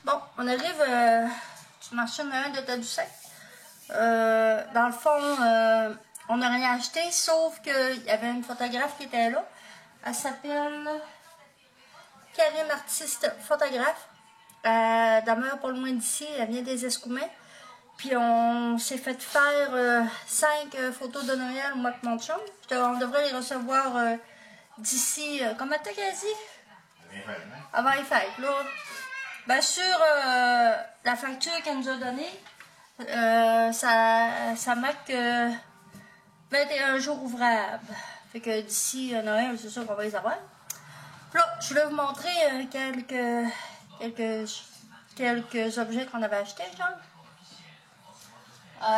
Bon, on arrive du marché Noël de Tadoussac. Dans le fond, on n'a rien acheté, sauf qu'il y avait une photographe qui était là. Elle s'appelle Karine, artiste photographe. Elle demeure pas loin d'ici, elle vient des Escoumins. Puis on s'est fait faire 5 photos de Noël au mois de mon chum. On devrait les recevoir d'ici, comment t'as dit? Avant les fêtes, là. Ben sur la facture qu'elle nous a donnée, ça marque 21 jours ouvrables. Fait que d'ici Noël, c'est sûr qu'on va les avoir. Puis là, je voulais vous montrer quelques objets qu'on avait achetés, genre.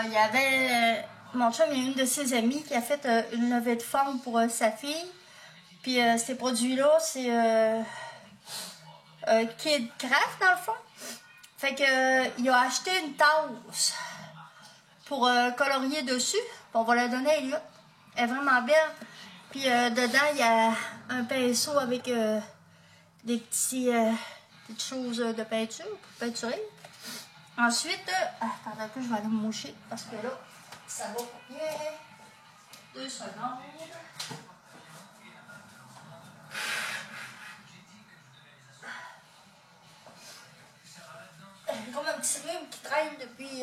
Il y avait mon chum, il y a une de ses amies qui a fait une levée de fonds pour sa fille. Puis ces produits-là, c'est Kid Craft dans le fond. Fait que il a acheté une tasse pour colorier dessus. Puis on va la donner à Elliot. Elle est vraiment belle. Puis dedans, il y a un pinceau avec des petites choses de peinture pour peinturer. Ensuite, attendez un peu, je vais aller me moucher parce que là, ça va pas bien. 2 secondes. J'ai comme un petit rhume qui traîne depuis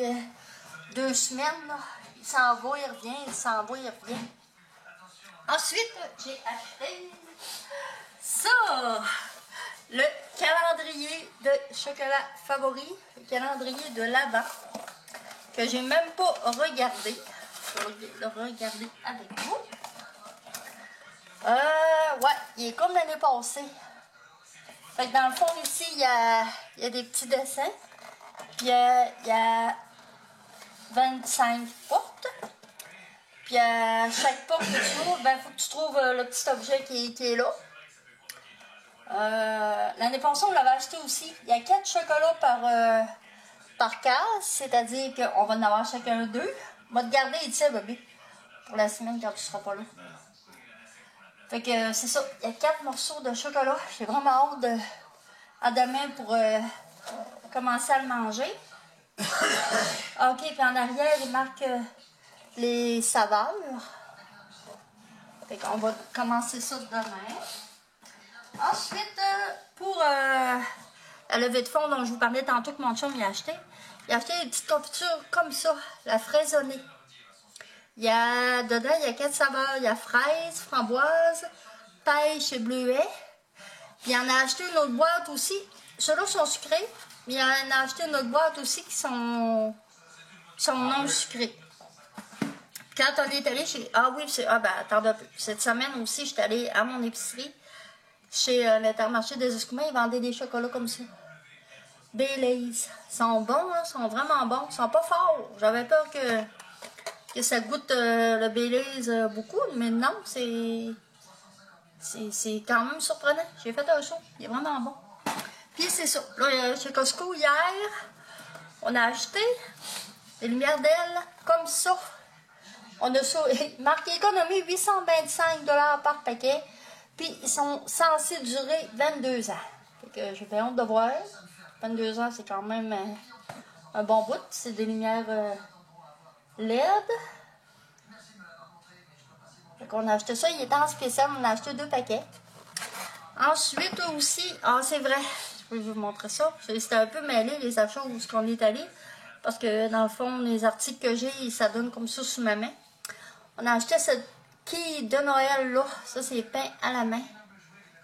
2 semaines. Là. Il s'en va, il revient, il s'en va, il revient. Ensuite, j'ai acheté ça. Le calendrier de chocolat favori, le calendrier de l'Avent, que j'ai même pas regardé. Je vais le regarder avec vous. Ouais, il est comme l'année passée. Fait que dans le fond, ici, il y a des petits dessins. Puis il y a 25 portes. Puis à chaque porte que tu ouvres, ben, faut que tu trouves le petit objet qui est là. L'année passée, on l'avait acheté aussi. Il y a 4 chocolats par case, c'est-à-dire qu'on va en avoir chacun 2. On va te garder, ici, bébé, pour la semaine quand tu seras pas là. Fait que c'est ça, il y a 4 morceaux de chocolat. J'ai vraiment hâte à demain pour commencer à le manger. Ok, puis en arrière, il marque les saveurs. Fait qu'on va commencer ça demain. Ensuite, pour la levée de fonds dont je vous parlais tantôt que mon chum il a acheté des petites confitures comme ça, la fraisonnée. Dedans, il y a 4 saveurs. Il y a fraise, framboise, pêche et bleuet. Puis il en a acheté une autre boîte aussi. Ceux-là sont sucrés, mais il en a acheté une autre boîte aussi qui sont non sucrés. Quand on est allé chez... Ah oui, attendez un peu. Cette semaine aussi, j'étais allée à mon épicerie. Chez l'Intermarché des Escoumins, ils vendaient des chocolats comme ça. Baileys. Ils sont bons, hein? Ils sont vraiment bons. Ils sont pas forts. J'avais peur que ça goûte le Baileys beaucoup, mais non, c'est quand même surprenant. J'ai fait un show. Il est vraiment bon. Puis c'est ça. Là, chez Costco, hier, on a acheté des lumières d'aile comme ça. On a ça, marqué économie 825 $ par paquet. Puis ils sont censés durer 22 ans. Fait que j'ai fait honte de voir. 22 ans, c'est quand même un bon bout. C'est des lumières LED. Fait qu'on a acheté ça. Il était en spécial. On a acheté 2 paquets. Ensuite aussi, c'est vrai. Je vais vous montrer ça. C'était un peu mêlé les achats où on est allé. Parce que dans le fond, les articles que j'ai, ça donne comme ça sous ma main. On a acheté cette quille de Noël là. Ça, c'est peint à la main.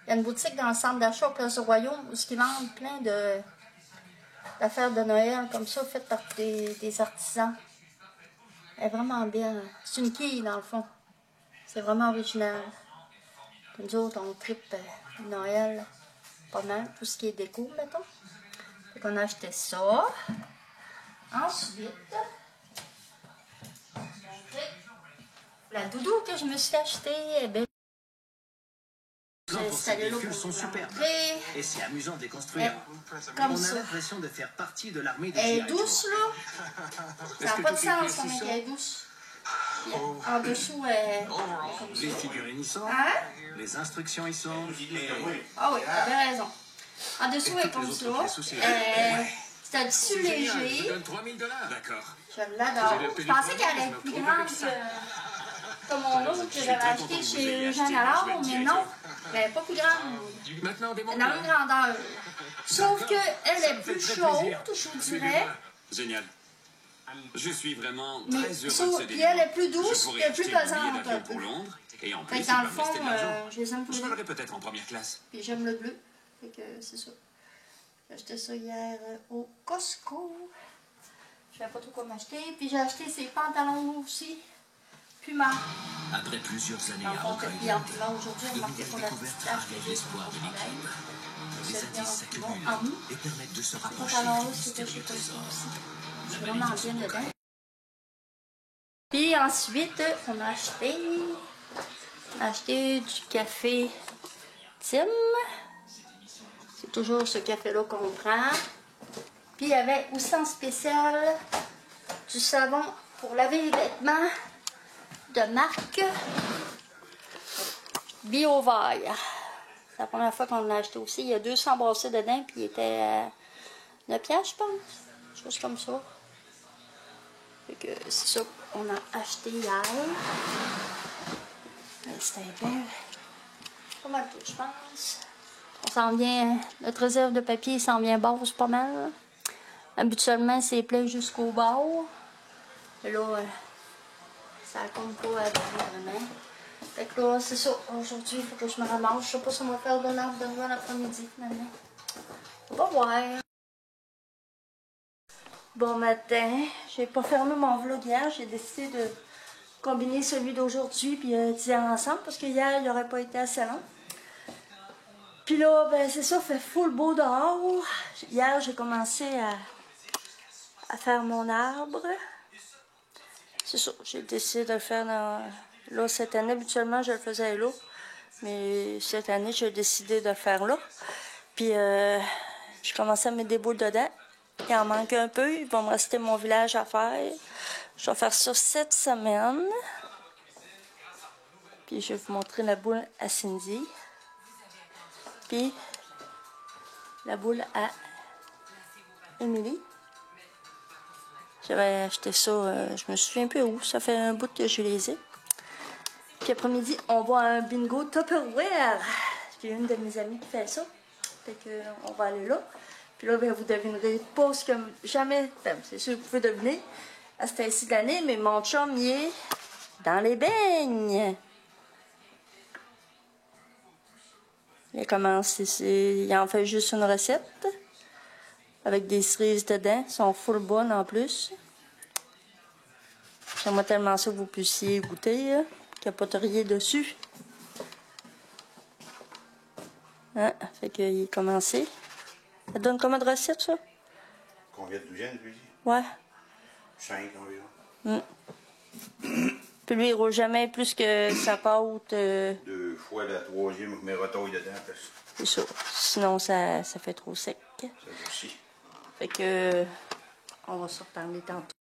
Il y a une boutique dans le centre d'achat au Place du Royaume où ils vendent plein d'affaires de Noël comme ça, faites par des artisans. Elle est vraiment bien. C'est une quille dans le fond. C'est vraiment original. Puis nous autres, on tripe Noël pas mal. Tout ce qui est déco, mettons. Fait qu'on a acheté ça. Ensuite... La doudou que je me suis achetée est belle. Ces véhicules sont superbes. Et c'est amusant de les construire. Comme on ça. a l'impression de faire partie de l'armée des Elle est G.I. Joe. douce, là. Ça n'a pas de sens, ça, mais elle est douce. En dessous, elle est comme ça. Les figurines y sont, Hein? les instructions y sont. Ah oui, t'avais raison. En dessous, elle est comme ça. C'est un tissu léger. Je donne 3 000 $. D'accord. Je l'adore. Je pensais qu'elle allait être plus grande que mon autre que j'avais acheté chez Jean Allard, mais non. Elle n'est pas plus grande. Maintenant, des Elle est dans la même grandeur. Sauf qu'elle est plus chaude, je vous dirais. Génial. Je suis vraiment Mais très heureux de puis elle est plus douce et plus pesante. pour Londres. Et en Fait plus, que dans le il va me rester fond, de l'argent. je les aime tous Je les deux. volerai peut-être en première classe. Puis j'aime le bleu. Fait que c'est ça. J'ai acheté ça hier au Costco. Je savais pas trop quoi m'acheter. Puis j'ai acheté ces pantalons aussi. Puma. Après plusieurs années Dans le à fond, Rockall, puis en Puma aujourd'hui, on marquait pour la petite découverte tache ravivent l'espoir de l'équipe. Les indices s'accumulent en nous. et permettent de se Ce rapprocher pantalon-là, du c'était chez mystérieux Costco trésor. aussi. C'est vraiment bien dedans. Puis ensuite, on a acheté du café Tim. C'est toujours ce café-là qu'on prend. Puis il y avait aussi en spécial du savon pour laver les vêtements de marque BioVaille. C'est la première fois qu'on l'a acheté aussi. Il y a 200 brassées dedans, puis il était à 9 piastres, je pense. Chose comme ça. Fait que c'est ça qu'on a acheté hier. C'était bien. Pas mal tout, je pense. On s'en vient. Notre réserve de papier s'en vient basse pas mal. Habituellement, c'est plein jusqu'au bord. Et là, ça compte pas à vraiment. Fait que là, c'est ça. Aujourd'hui, il faut que je me ramasse. Je sais pas si on va faire de l'arbre de joie l'après-midi, finalement. On va voir. Bon matin. J'ai pas fermé mon vlog hier. J'ai décidé de combiner celui d'aujourd'hui puis d'hier ensemble parce que hier, il n'aurait pas été assez long. Puis là, ben c'est ça, fait full beau dehors. Hier, j'ai commencé à faire mon arbre. C'est ça, j'ai décidé de le faire là cette année. Habituellement, je le faisais là. Mais cette année, j'ai décidé de le faire là. Puis, j'ai commencé à mettre des boules dedans. Il en manque un peu. Il va me rester mon village à faire. Je vais faire ça cette semaine. Puis, je vais vous montrer la boule à Cindy. Puis, la boule à Émilie. J'avais acheté ça, je me souviens un peu où. Ça fait un bout que je les ai. Puis après-midi, on va à un bingo Tupperware. J'ai une de mes amies qui fait ça. Fait que on va aller là. Puis là, ben, vous devinerez pas ce que jamais. C'est sûr que vous pouvez deviner à cette heure-ci de l'année, mais mon chum y est dans les beignes. Il a commencé, il en fait juste une recette. Avec des cerises dedans. Ils sont full bonnes en plus. J'aimerais tellement ça que vous puissiez goûter. Hein, capoteriez dessus. Hein, fait qu'il est commencé. Ça donne combien de recettes, ça? Combien de douzaines, lui? Ouais. 5 environ. Puis lui, il roule jamais plus que sa pâte. 2 fois la troisième, je mets retaille dedans. C'est ça. Sinon, ça fait trop sec. Ça aussi. Fait que on va se reparler tantôt.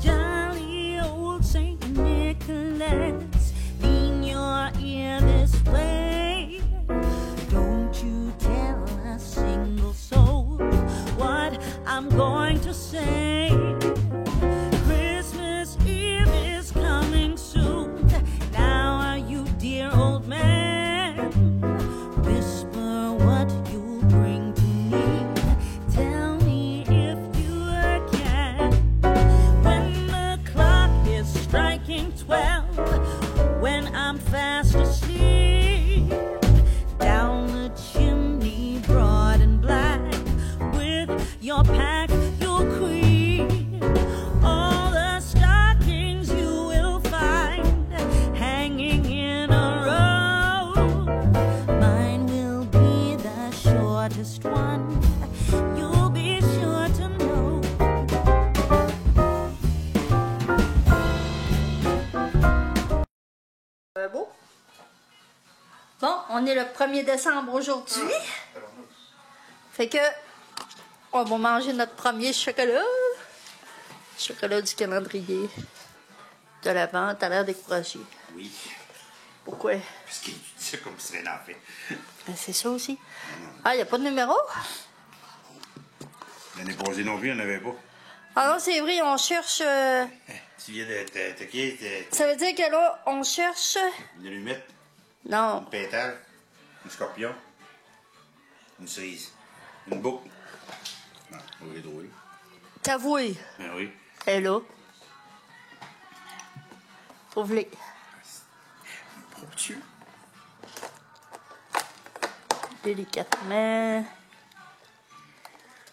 Jolly old Saint Nicholas, lean your ear this way. Don't you tell a single soul what I'm going to say. Christmas Eve is coming soon. Now, you dear old man, whisper what you bring to me. Tell me if you can. When the clock is striking 12, when I'm fast asleep, down the chimney, broad and black, with your pack you'll creep. All the stockings you will find hanging in a row. Mine will be the shortest one. You'll be sure to know. Beau. Bon, on est le 1er décembre aujourd'hui. Fait que on va manger notre premier chocolat. Chocolat du calendrier de l'Avent, t'as l'air découragé. Oui. Pourquoi? Parce qu'il dit ça comme si c'était l'enfer. Ben, c'est ça aussi. Ah, il n'y a pas de numéro? L'année passée non plus, il n'y en avait pas. Ah non, c'est vrai, on cherche... Tu viens de t'attaquer, Ça veut dire que là, on cherche... une allumette, Non. une pétale, un scorpion, une cerise, une boucle. Non, on va les trouver. T'avoues. Ben oui. Elle est là. Trouve-les. Prends-tu? Délicatement.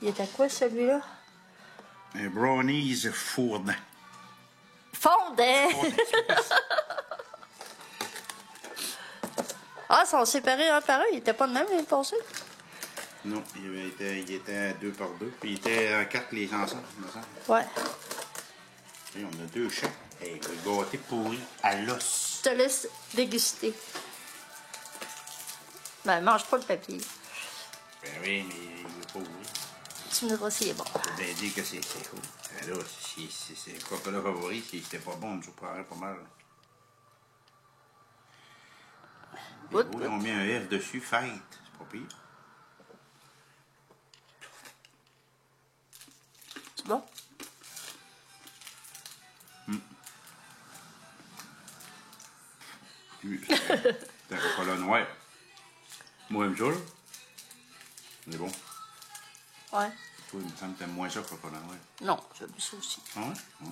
Il est à quoi celui-là? Un brownies fourne. Fondant! Ah, ils sont séparés un par un. Il était pas de même l'année passée. Non, il était 2 par 2. Puis il était en 4 les ensemble, il me semble. Ouais. Et on a 2 chats. Hey, le gâté pourri à l'os. Je te laisse déguster. Ben, mange pas le papier. Ben oui, mais il est pourri. Tu me diras si est bon. Je vais dire que c'est cool. Ben là, si c'est le chocolat favori, si c'était pas bon, je prendrais pas mal. Goûte, Ils ont mis un F dessus, fête. C'est pas pire. C'est bon? C'est un chocolat noir. Moi, j'aime ça, là. C'est bon. Ouais. Toi, il me semble que t'aimes moins ça que le chocolat noir. Non, j'aime ça aussi. Ah ouais? Ouais.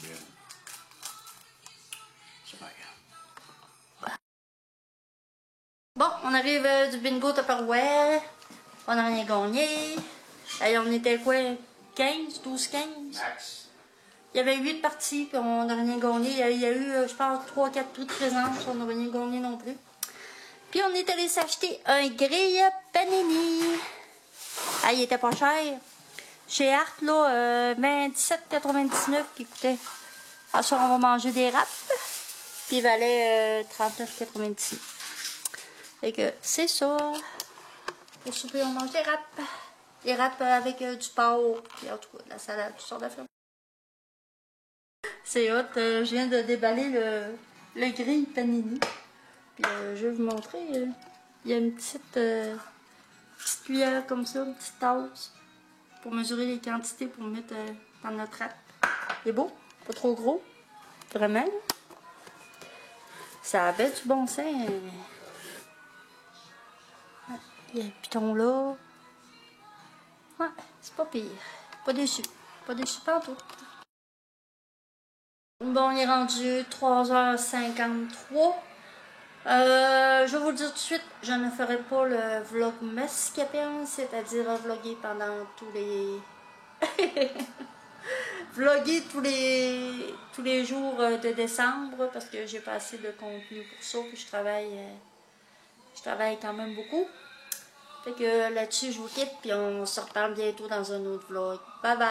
Bien. C'est pas grave. Bon, on arrive du bingo Tupperware. On n'a rien gagné. Allez, on était quoi? 15? 12, 15? Max. Il y avait 8 parties, puis on n'a rien gagné. Il y a eu, je pense, 3-4 prix de présence. On n'a rien gagné non plus. Puis on est allé s'acheter un grille panini. Ah, il était pas cher. Chez Art, là, 27,99 qui coûtait. Ah, ça, on va manger des râpes. Puis il valait 39,99. Fait que c'est ça. Au souper, on mange des râpes. Des râpes avec du porc. Puis en tout cas, de la salade, toutes sortes d'affaires. C'est hot. Je viens de déballer le grille panini. Puis je vais vous montrer. Il y a une petite cuillère comme ça, une petite tasse. Pour mesurer les quantités pour mettre dans notre râpe. Il est beau. Pas trop gros. Vraiment. Ça avait du bon sens. Il y a un piton là. Ouais, c'est pas pire. Pas déçu. Pas déçu partout. Bon, on est rendu 3h53. Je vais vous le dire tout de suite, je ne ferai pas le vlogmas qui appelle, c'est-à-dire vlogger pendant tous les... vlogger tous les jours de décembre parce que j'ai pas assez de contenu pour ça, puis je travaille quand même beaucoup. Fait que là-dessus, je vous quitte, puis on se reparle bientôt dans un autre vlog. Bye bye!